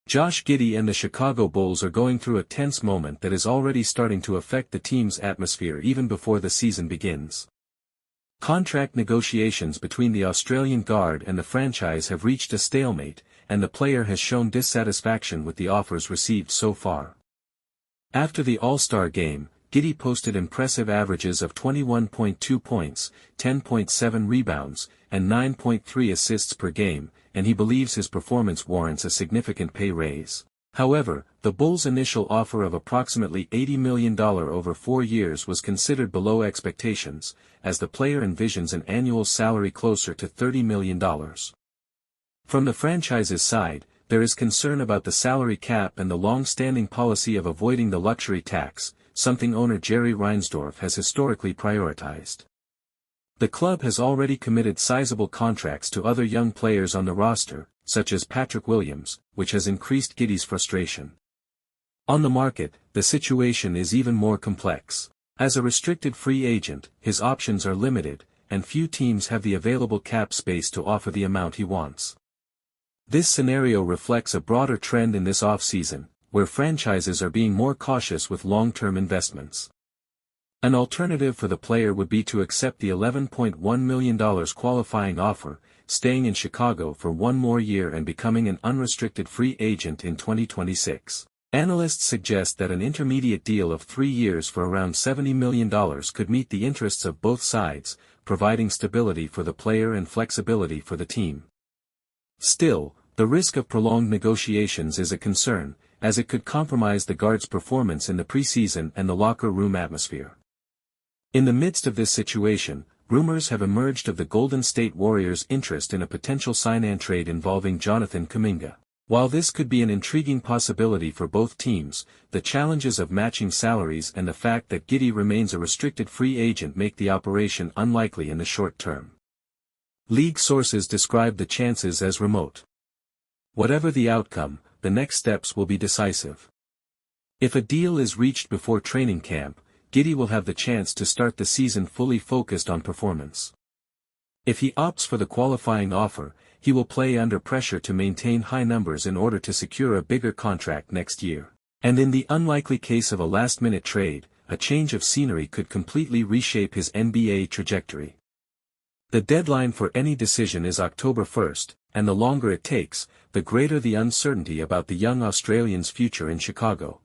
Josh Giddey and the Chicago Bulls are going through a tense moment that is already starting to affect the team's atmosphere even before the season begins. Contract negotiations between the Australian guard and the franchise have reached a stalemate, and the player has shown dissatisfaction with the offers received so far. After the All-Star game, Giddey posted impressive averages of 21.2 points, 10.7 rebounds, and 9.3 assists per game, and he believes his performance warrants a significant pay raise. However, the Bulls' initial offer of approximately $80 million over 4 years was considered below expectations, as the player envisions an annual salary closer to $30 million. From the franchise's side, there is concern about the salary cap and the long-standing policy of avoiding the luxury tax, something owner Jerry Reinsdorf has historically prioritized. The club has already committed sizable contracts to other young players on the roster, such as Patrick Williams, which has increased Giddey's frustration. On the market, the situation is even more complex. As a restricted free agent, his options are limited, and few teams have the available cap space to offer the amount he wants. This scenario reflects a broader trend in this off-season, where franchises are being more cautious with long-term investments. An alternative for the player would be to accept the $11.1 million qualifying offer, staying in Chicago for one more year and becoming an unrestricted free agent in 2026. Analysts suggest that an intermediate deal of 3 years for around $70 million could meet the interests of both sides, providing stability for the player and flexibility for the team. Still, the risk of prolonged negotiations is a concern, as it could compromise the guard's performance in the preseason and the locker room atmosphere. In the midst of this situation, rumors have emerged of the Golden State Warriors' interest in a potential sign-and trade involving Jonathan Kuminga. While this could be an intriguing possibility for both teams, the challenges of matching salaries and the fact that Giddey remains a restricted free agent make the operation unlikely in the short term. League sources describe the chances as remote. Whatever the outcome, the next steps will be decisive. If a deal is reached before training camp, Giddey will have the chance to start the season fully focused on performance. If he opts for the qualifying offer, he will play under pressure to maintain high numbers in order to secure a bigger contract next year. And in the unlikely case of a last-minute trade, a change of scenery could completely reshape his NBA trajectory. The deadline for any decision is October 1st, and the longer it takes, the greater the uncertainty about the young Australian's future in Chicago.